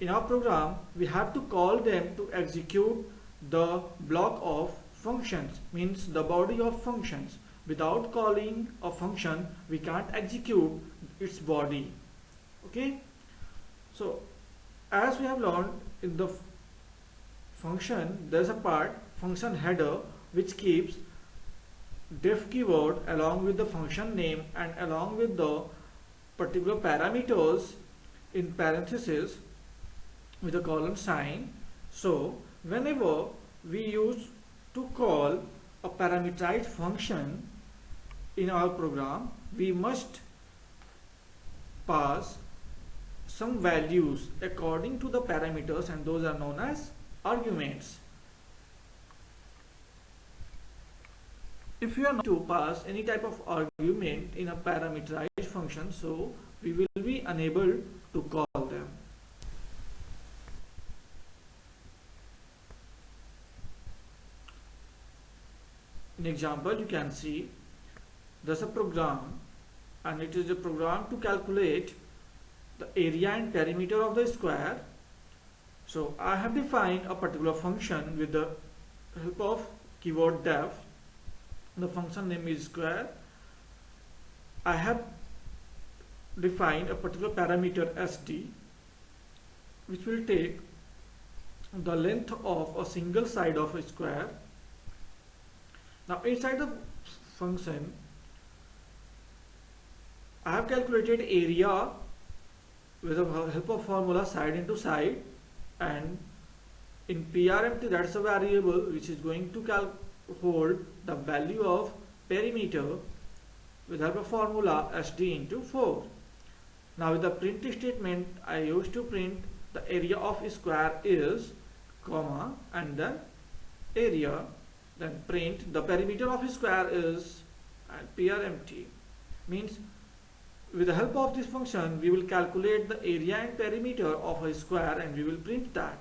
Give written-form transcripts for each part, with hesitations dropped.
in our program we have to call them to execute the block of functions, means the body of functions. Without calling a function we can't execute its body. Okay, so as we have learned in the function, there's a part function header which keeps def keyword along with the function name and along with the particular parameters in parentheses with a colon sign. So whenever we use to call a parameterized function in our program, we must pass some values according to the parameters, and those are known as arguments. If you are not to pass any type of argument in a parameterized function, so we will be unable to call them. In example, you can see there's a program, and it is a program to calculate the area and perimeter of the square. So I have defined a particular function with the help of keyword def. The function name is square. I have defined a particular parameter SD which will take the length of a single side of a square. Now inside the function I have calculated area with the help of formula side into side, and in PRMT that's a variable which is going to hold the value of perimeter with the help of formula SD into 4. Now with the print statement I used to print the area of a square is comma and then area, then print the perimeter of a square is and PRMT. Means with the help of this function we will calculate the area and perimeter of a square and we will print that.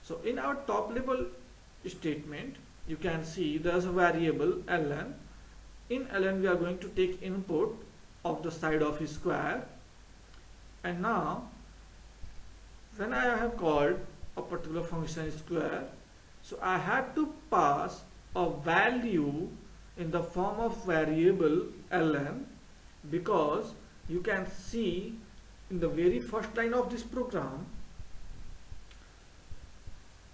So in our top level statement you can see there's a variable ln. In ln we are going to take input of the side of a square, and now when I have called a particular function square, so I have to pass a value in the form of variable ln, because you can see in the very first line of this program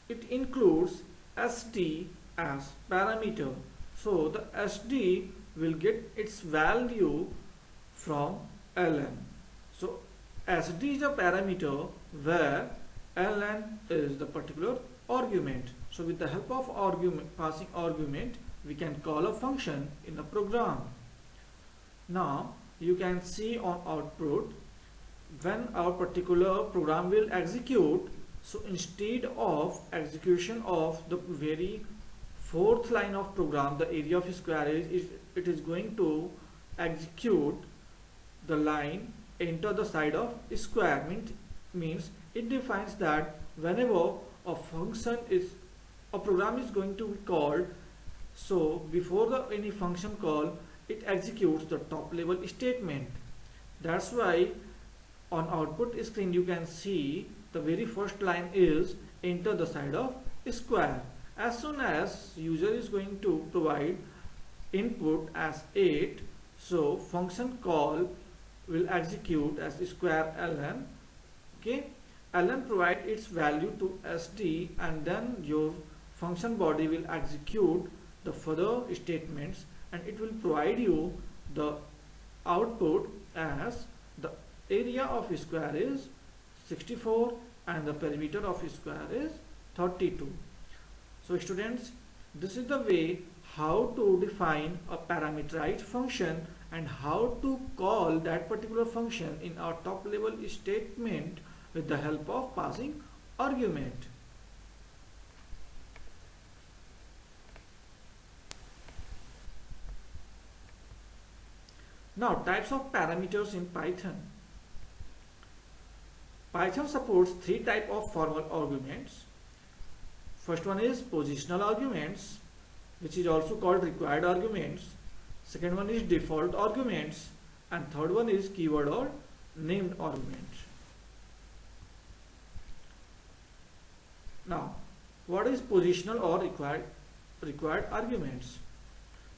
it includes SD as parameter. So the SD will get its value from ln. So SD is a parameter where ln is the particular argument. So with the help of argument, passing argument, we can call a function in the program. Now you can see on output when our particular program will execute. So instead of execution of the very fourth line of program, the area of square it is going to execute the line enter the side of square. Means it defines that whenever a program is going to be called, so before any function call it executes the top level statement. That's why on output screen you can see the very first line is enter the side of square. As soon as user is going to provide input as 8, so function call will execute as square ln. Okay, ln provide its value to SD, and then your function body will execute the further statements, and it will provide you the output as the area of square is 64 and the perimeter of square is 32. So students, this is the way how to define a parameterized function and how to call that particular function in our top level statement with the help of passing argument. Now types of parameters in Python. Python supports 3 types of formal arguments. First one is positional arguments, which is also called required arguments. Second one is default arguments, and third one is keyword or named arguments. what is positional or required arguments.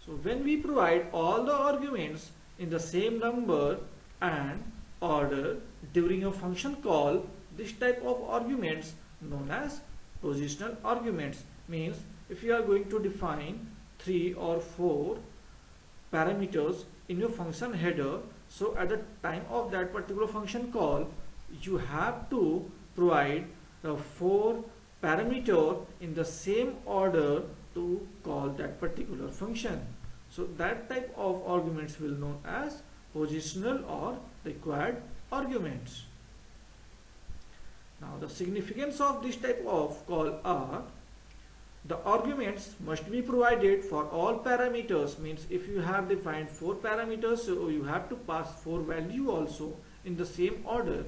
So when we provide all the arguments in the same number and order during a function call, this type of arguments known as positional arguments. Means if you are going to define 3 or 4 parameters in your function header, so at the time of that particular function call, you have to provide the 4 parameter in the same order to call that particular function. So that type of arguments will known as positional or required arguments. Now the significance of this type of call are: the arguments must be provided for all parameters. Means if you have defined 4 parameters, so you have to pass 4 value also in the same order.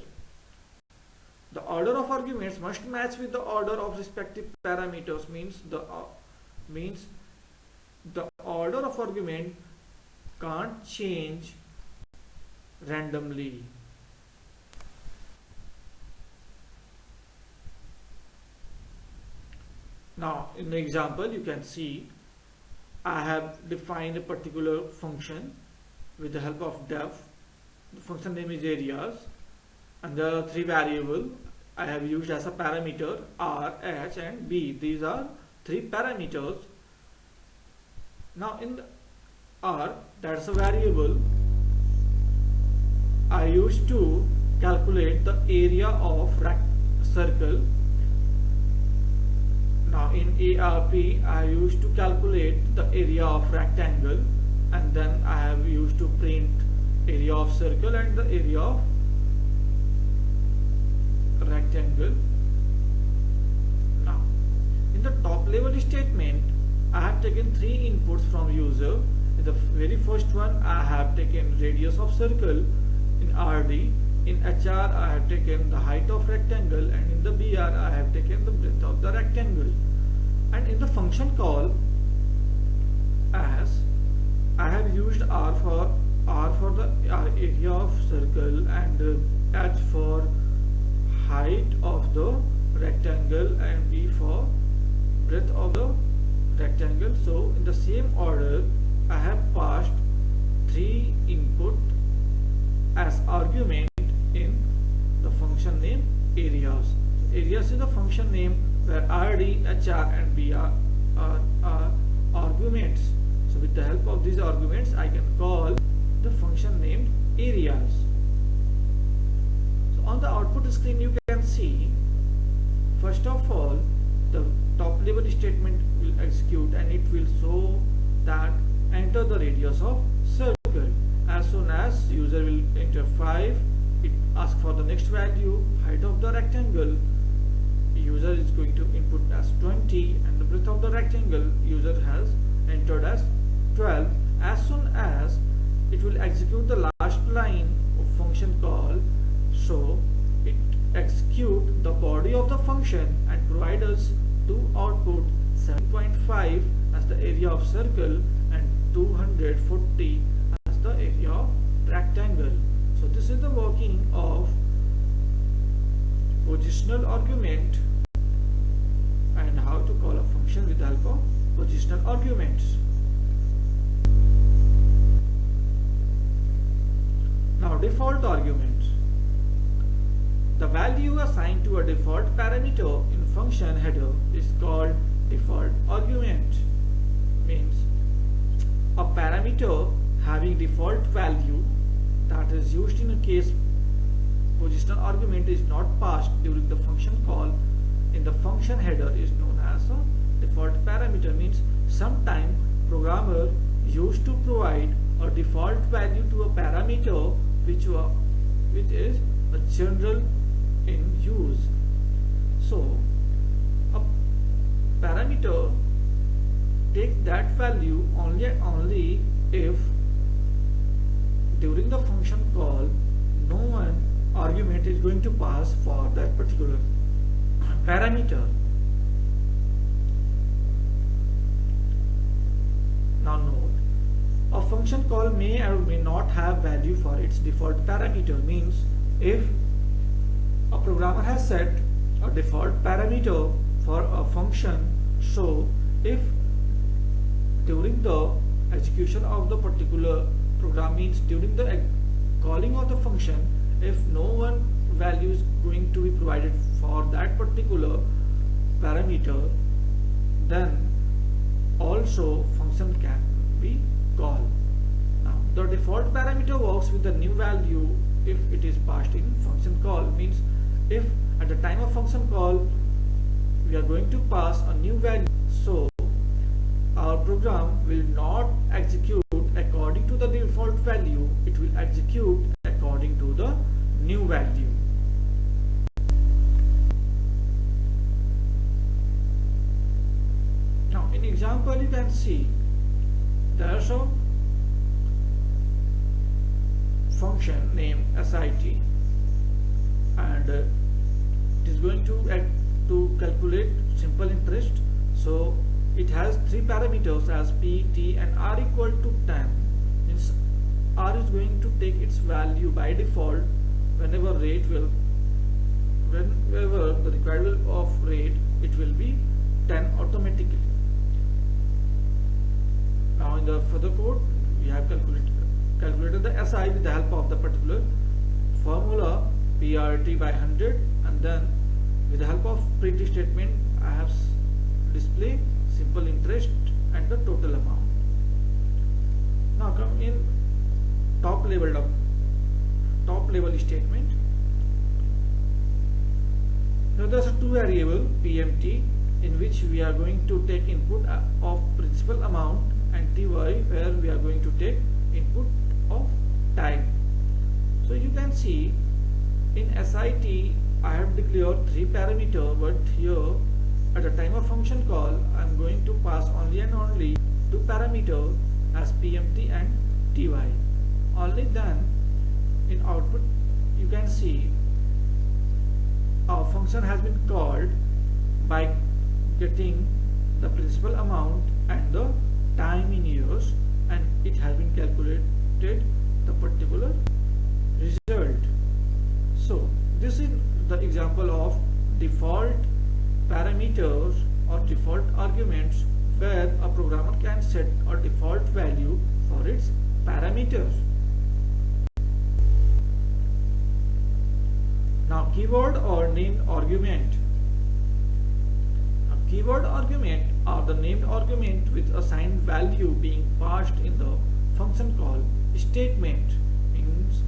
The order of arguments must match with the order of respective parameters. Means the order of argument can't change randomly. Now in the example you can see I have defined a particular function with the help of def. The function name is areas and there are 3 variables I have used as a parameter R, H and B. These are 3 parameters. Now in the R, that's a variable, I used to calculate the area of circle. Now in ARP I used to calculate the area of rectangle, and then I have used to print area of circle and the area of rectangle. Now in the top level statement I have taken 3 inputs from user. In the very first one I have taken radius of circle. In RD, in HR I have taken the height of rectangle, and in the BR I have taken the breadth of the rectangle. And in the function call, as I have used R for the area of circle and H for height of the rectangle and B for breadth of the rectangle. So in the same order I have passed 3 input as argument in the function name areas. So areas is the function name where RD, HR and BR are arguments. So with the help of these arguments I can call the function named areas. So on the output screen you can see, first of all the top level statement will execute and it will show that enter the radius of circle. As soon as user will enter 5, it asks for the next value, height of the rectangle, user is going to input as 20, and the breadth of the rectangle user has entered as 12. As soon as it will execute the last line of function call, so it execute the body of the function and provide us to output 7.5 as the area of circle and 240 as the area of rectangle. So this is the working of positional argument and how to call a function with the help of positional arguments. Now default arguments. The value assigned to a default parameter in function header is called default argument. Means a parameter having default value that is used in a case positional argument is not passed during the function call in the function header is known as a default parameter. Means sometime programmer used to provide a default value to a parameter which is a general in use. So a parameter take that value only if during the function call no one argument is going to pass for that particular parameter. Now note, a function call may or may not have value for its default parameter. Means if a programmer has set a default parameter for a function. So if during the execution of the particular program, means during the calling of the function, if no one value is going to be provided for that particular parameter, then also function can be called. Now the default parameter works with the new value if it is passed in function call. Means if at the time of function call we are going to pass a new value, so our program will not execute according to the default value, it will execute according to the new value. Now in example you can see there is a function named SIT, and it is going to calculate simple interest. So it has three parameters as P, T and R equal to 10. Means R is going to take its value by default whenever the required value of rate, it will be 10 automatically. Now in the further code we have calculated the SI with the help of the particular formula PRT by 100, and then with the help of print statement I have display simple interest and the total amount. Now come in top level statement. Now there's a two variable PMT in which we are going to take input of principal amount, and TY where we are going to take input of time. So you can see in SIT I have declared three parameters, but here at the time of function call I am going to pass only and only two parameters as PMT and TY. Only then in output you can see our function has been called by getting the principal amount and the time in years, and it has been calculated the particular result. So this is the example of default parameters or default arguments where a programmer can set a default value for its parameters. Now keyword or named argument. A keyword argument are the named argument with assigned value being passed in the function call statement. Means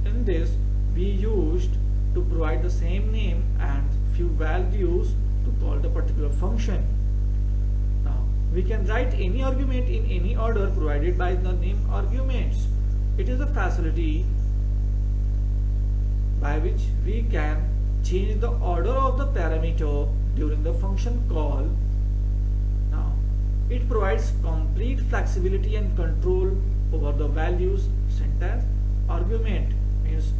in this we used to provide the same name and few values to call the particular function. Now we can write any argument in any order provided by the name arguments. It is a facility by which we can change the order of the parameter during the function call. Now it provides complete flexibility and control over the values sent as argument. Means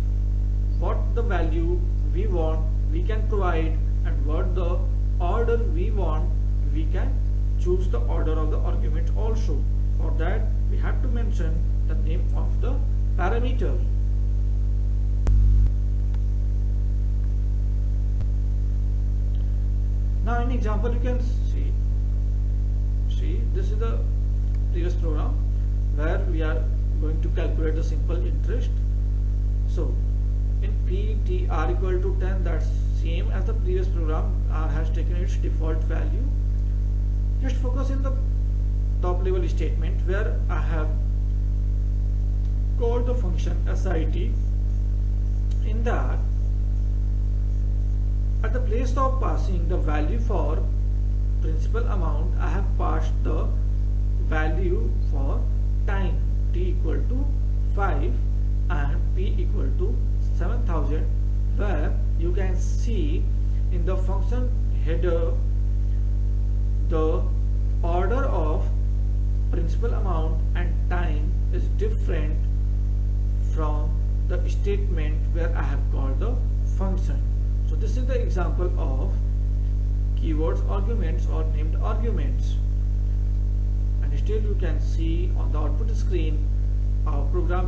what the value we want we can provide, and what the order we want we can choose the order of the argument also. For that we have to mention the name of the parameter. Now in example you can see this is the previous program where we are going to calculate the simple interest. So in P, T, R equal to 10, that's same as the previous program. R has taken its default value. Just focus in the top level statement where I have called the function SIT. In that, at the place of passing the value for principal amount, I have passed the value for time T equal to 5 and P equal to 7000, where you can see in the function header the order of principal amount and time is different from the statement where I have called the function. So this is the example of keywords arguments or named arguments, and still you can see on the output screen our program